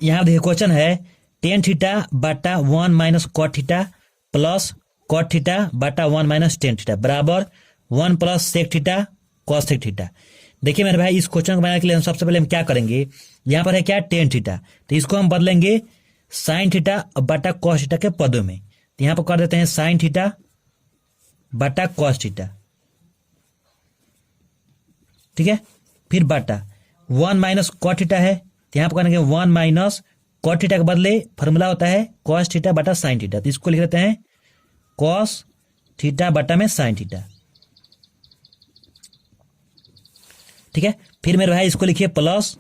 यहाँ देखिए क्वेश्चन है टेन थीटा बटा 1 minus cot theta plus cot theta बटा 1 माइनस टेन थीटा बराबर 1 plus sec theta cosec theta. देखिए मेरे भाई, इस क्वेश्चन को बनाने के लिए हम सबसे पहले हम क्या करेंगे, यहाँ पर है क्या टेन थीटा, तो इसको हम बदलेंगे साइन थीटा बटा कॉस थीटा के पदों में। तो यहाँ पर कर देते हैं साइन थीटा बटा कॉस थीटा, ठीक है। फिर बटा 1 माइनस कॉट थीटा है, तो यहाँ पर करेंगे 1 माइनस कॉट थीटा के बदले फॉर्मूला होता है कॉस थीटा बटा साइन थीटा, तो इसको लिख देते हैं कॉस थीटा बटा में साइन थीटा, ठीक है। फिर मेरे भाई इसको लिखिए प्लस,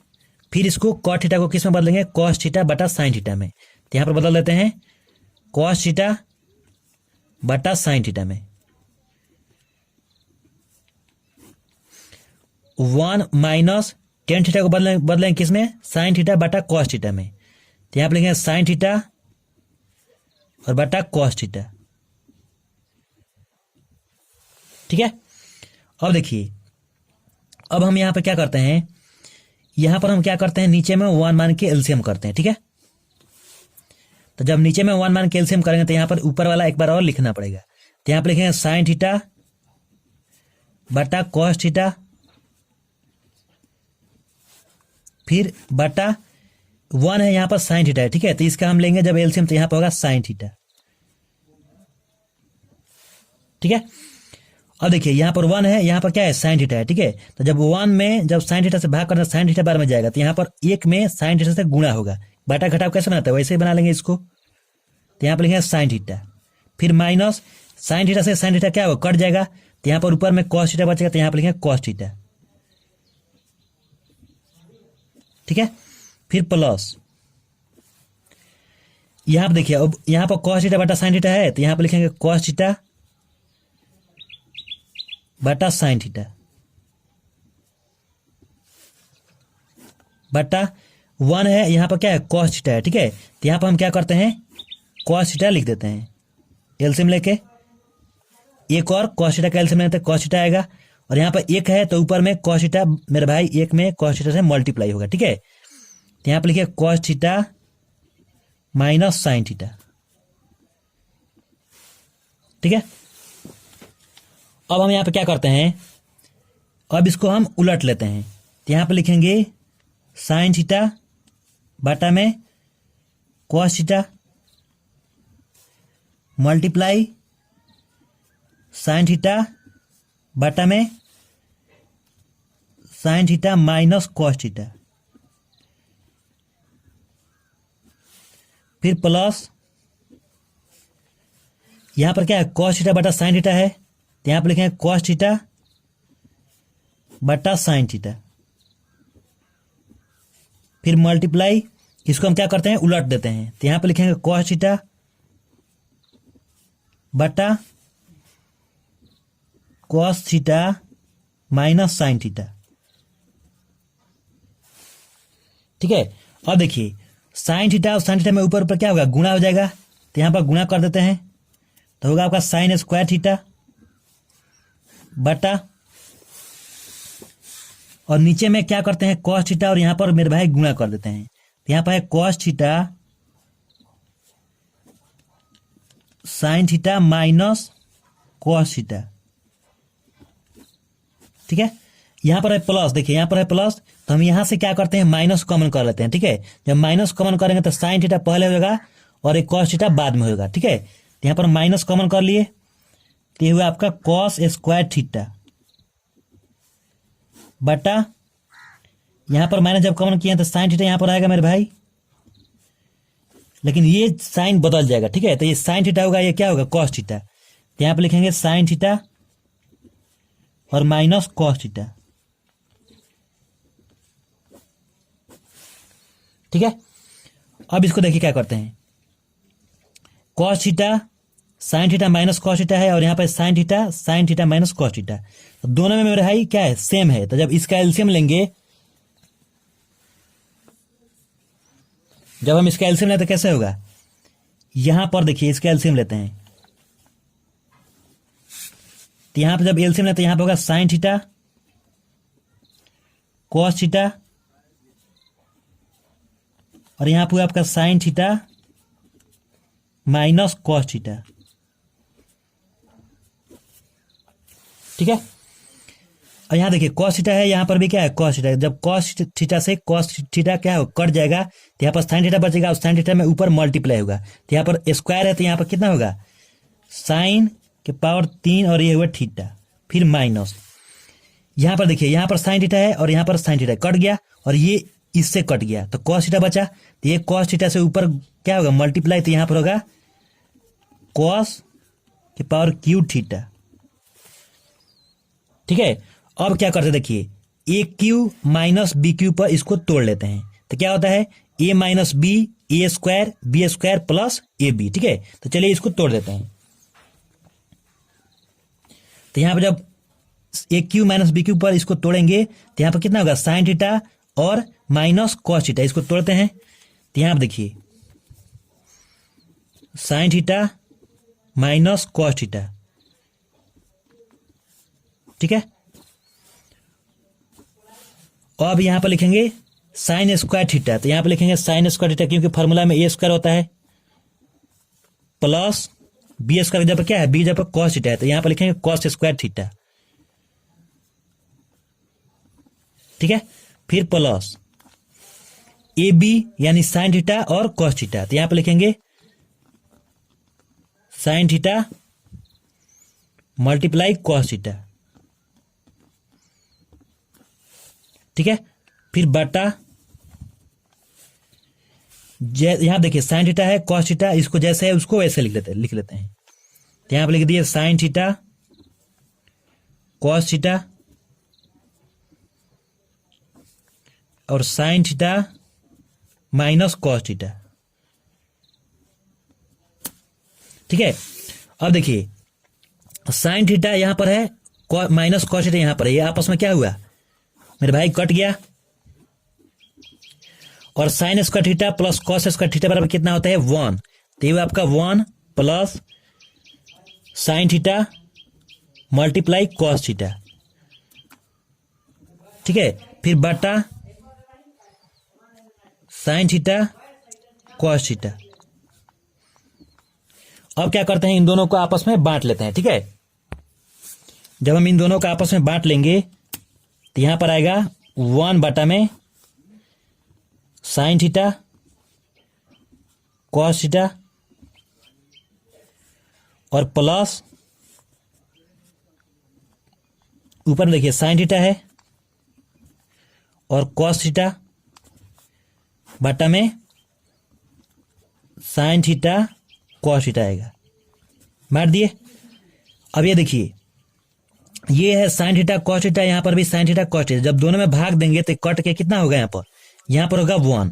फिर इसको कॉट थीटा को किस में बदलेंगे, कॉस थीटा बटा साइन थीटा में। तो यहाँ पर बदल देते हैं कॉस थीटा बटा साइन थीटा में। 1 माइनस टेन थीटा को बदलेंगे किस में, साइन थीटा बटा कॉस थीटा में। तो यहाँ पर लिखेंगे साइन थीटा और बटा कॉस थीटा, ठीक है। अब देखिए, अब हम यहाँ पे क्या करते हैं, यहाँ पर हम क्या करते हैं, नीचे में 1 मान के एलसीएम करते हैं, ठीक है। तो जब नीचे में 1 मान के एलसीएम करेंगे तो यहाँ पर ऊपर वाला एक बार और लिखना पड़ेगा। तो यहाँ पर लिखेंगे साइन थीटा बटा कॉस थीटा, फिर बटा 1 है यहाँ पर साइन थीटा है, ठीक है। तो इसका हम लेंगे जब एलसीएम, तो यहाँ पर होगा साइन थीटा, ठीक है। अब देखिए यहाँ पर 1 है, यहाँ पर क्या है साइन थीटा है, ठीक है। तो जब 1 में जब साइन थीटा से भाग करना साइन थीटा बार में जाएगा, तो यहाँ पर 1 में साइन थीटा से गुणा होगा। बटा घटाव कैसे बनाता है, वैसे ही बना लेंगे इसको। तो यहाँ पर लिखेंगे साइन थीटा, फिर माइनस साइन थीटा से साइन थीटा क्या होगा, कट जाएगा। तो यहाँ पर ऊपर में कॉस थीटा बचेगा, तो यहाँ पर लिखेंगे कॉस थीटा, ठीक है। फिर प्लस यहाँ पर देखिए, अब यहाँ पर कॉस थीटा बटा साइन थीटा है, तो यहाँ पर लिखेंगे कॉस थीटा बटा साइन थीटा बटा 1 है, यहाँ पर क्या है कॉस थीटा है, ठीक है। तो यहाँ पर हम क्या करते हैं, कॉस थीटा लिख देते हैं एलसीएम लेके, एक और कॉस थीटा का एलसीएम लेते हैं कॉस थीटा आएगा, और यहाँ पर 1 है तो ऊपर में कॉस थीटा मेरे भाई 1 में कॉस थीटा से मल्टीप्लाई होगा, ठीक है। तो यहाँ पर लिखिए cos theta minus sine theta, ठीक है। अब हम यहाँ पे क्या करते हैं, अब इसको हम उलट लेते हैं। तो यहाँ पे लिखेंगे साइन थीटा बटा में cos theta multiply sine theta बटा में sine theta minus cos theta, फिर प्लस यहाँ पर क्या है कॉस थीटा बटा साइन थीटा है, तो यहाँ पर लिखेंगे कॉस थीटा बटा साइन थीटा, फिर मल्टीप्लाई, इसको हम क्या करते हैं उलट देते हैं। तो यहाँ पर लिखेंगे कॉस थीटा बटा cos theta minus sine theta, ठीक है। अब देखिए साइन थीटा और साइन थीटा में ऊपर ऊपर क्या होगा, गुणा हो जाएगा। तो यहाँ पर गुणा कर देते हैं, तो होगा आपका साइन स्क्वायर थीटा बटा, और नीचे में क्या करते हैं कॉस थीटा, और यहाँ पर मेरे भाई गुणा कर देते हैं। तो यहाँ पर है cos theta sine theta minus cos theta, ठीक है। यहाँ पर है प्लस, देखिए यहाँ पर है प्लस, तो हम यहाँ से क्या करते हैं माइनस कॉमन कर लेते हैं, ठीक है। जब माइनस कॉमन करेंगे तो साइन थीटा पहले होगा और एक कॉस थीटा बाद में होगा, ठीक है। तो यहाँ पर माइनस कॉमन कर लिए, तो ये हुआ आपका कॉस स्क्वायर थीटा बटा, यहाँ पर माइनस जब कॉमन किया तो साइन थीटा यहाँ पर आएगा मेरे भाई, लेकिन ये साइन बदल जाएगा, ठीक है। तो ये साइन थीटा होगा, ये क्या होगा कॉस थीटा। तो यहाँ पर लिखेंगे साइन थीटा और माइनस कॉस थीटा, ठीक है। अब इसको देखिए क्या करते हैं, cos theta sine theta minus cos theta है, और यहाँ पर sine theta minus cos theta, तो दोनों में मेरे भाई क्या है सेम है। तो जब इसका एलसीएम लेंगे, जब हम इसका एलसीएम लेते कैसे होगा, यहां पर देखिए इसका एलसीएम लेते हैं, तो यहां पर जब एलसीएम लेते हैं यहां पर होगा साइन थीटा कॉस थीटा और यहाँ पे आपका sine theta minus cos theta. ठीक है, और यहाँ देखिए कॉस थीटा है, यहाँ पर भी क्या है कॉस थीटा। जब कॉस थीटा से कॉस थीटा क्या हो कट जाएगा तो यहाँ पर साइन थीटा बचेगा, और साइन थीटा में ऊपर मल्टीप्लाई होगा, तो यहाँ पर स्क्वायर है तो यहाँ पर कितना होगा साइन के पावर 3 और ये हुआ थीटा, फिर माइनस। यहाँ पर देखिए यहाँ पर साइन थीटा है और यहाँ पर साइन थीटा कट गया और ये इससे कट गया तो कॉस थीटा बचा, तो ये कॉस थीटा से ऊपर क्या होगा मल्टीप्लाई, तो यहाँ पर होगा कॉस के पावर क्यू थीटा। ठीक है, अब क्या करते देखिए a cube minus b cube पर इसको तोड़ लेते हैं तो क्या होता है a minus b a square plus a b. ठीक है, तो चलिए इसको तोड़ देते हैं। तो यहां पर जब ए क्यू माइनस बी क्यू पर इसको तोड़ेंगे तो यहां पर कितना होगा साइन थीटा और माइनस कॉस थीटा। इसको तोड़ते हैं तो यहां पर देखिए sine theta minus cos theta. ठीक है, अब यहां पर लिखेंगे साइन स्क्वायर थीटा, तो यहां पर लिखेंगे साइन स्क्वायर थीटा क्योंकि फॉर्मूला में ए स्क्वायर होता है प्लस बी स्क्वायर जब क्या है बी जब कॉस थीटा है तो यहां पर लिखेंगे कॉस स्क्वायर थीटा। ठीक है, फिर प्लस ए बी यानी साइन थीटा और कॉस थीटा, तो यहां पर लिखेंगे sine theta multiply cos theta. ठीक है, फिर बटा यहां देखिए साइन थीटा है कॉस थीटा, इसको जैसे है उसको वैसे लिख लेते हैं। तो यहां पर लिख दिए साइन थीटा कॉस थीटा और sine theta minus cos theta. ठीक है, अब देखिए साइन थीटा यहां पर है माइनस कॉस थीटा यहां पर है, ये आपस में क्या हुआ मेरे भाई कट गया, और sine square theta plus cos square theta बराबर कितना होता है 1, तो ये आपका 1 plus sine theta multiply cos theta. ठीक है, फिर बटा साइन थीटा कॉस थीटा। अब क्या करते हैं इन दोनों को आपस में बांट लेते हैं। ठीक है, जब हम इन दोनों को आपस में बांट लेंगे तो यहां पर आएगा 1 बटा में साइन थीटा कॉस थीटा और प्लस ऊपर में देखिए साइन थीटा है और कॉस थीटा बटा में साइन थीटा कॉस थीटा आएगा। बांट दिए। अब ये देखिए ये है साइन थीटा कॉस थीटा, यहां पर भी साइन थीटा कॉस थीटा, जब दोनों में भाग देंगे तो कट के कितना होगा यहां पर होगा 1।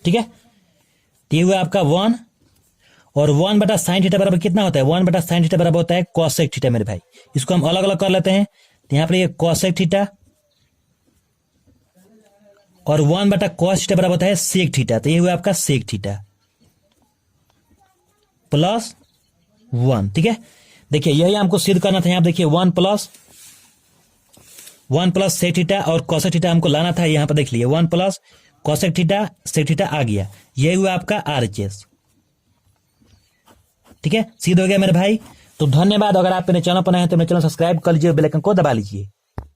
ठीक है, तो ये हुआ आपका 1 और 1 बटा साइन थीटा बराबर कितना होता है 1 बटा साइन थीटा बराबर होता है कॉसेक थीटा मेरे भाई। इसको हम अलग अलग कर लेते हैं, तो यहां पर ये कॉसेक थीटा और 1 बटा कॉस थीटा बराबर होता है सेक थीटा, तो ये हुआ आपका सेक थीटा प्लस 1। ठीक है, देखिए यही हमको सिद्ध करना था। यहां पर देखिए 1 प्लस सेक थीटा और कॉसेक थीटा हमको लाना था, यहां पर देख लिए 1 plus cosec theta sec theta आ गया, यही हुआ आपका आरएचएस। ठीक है, सिद्ध हो गया मेरे भाई। तो धन्यवाद। अगर आप मेरे चैनल पर नए हैं तो मेरे चैनल सब्सक्राइब कर लीजिए, बेल आइकन को दबा लीजिए।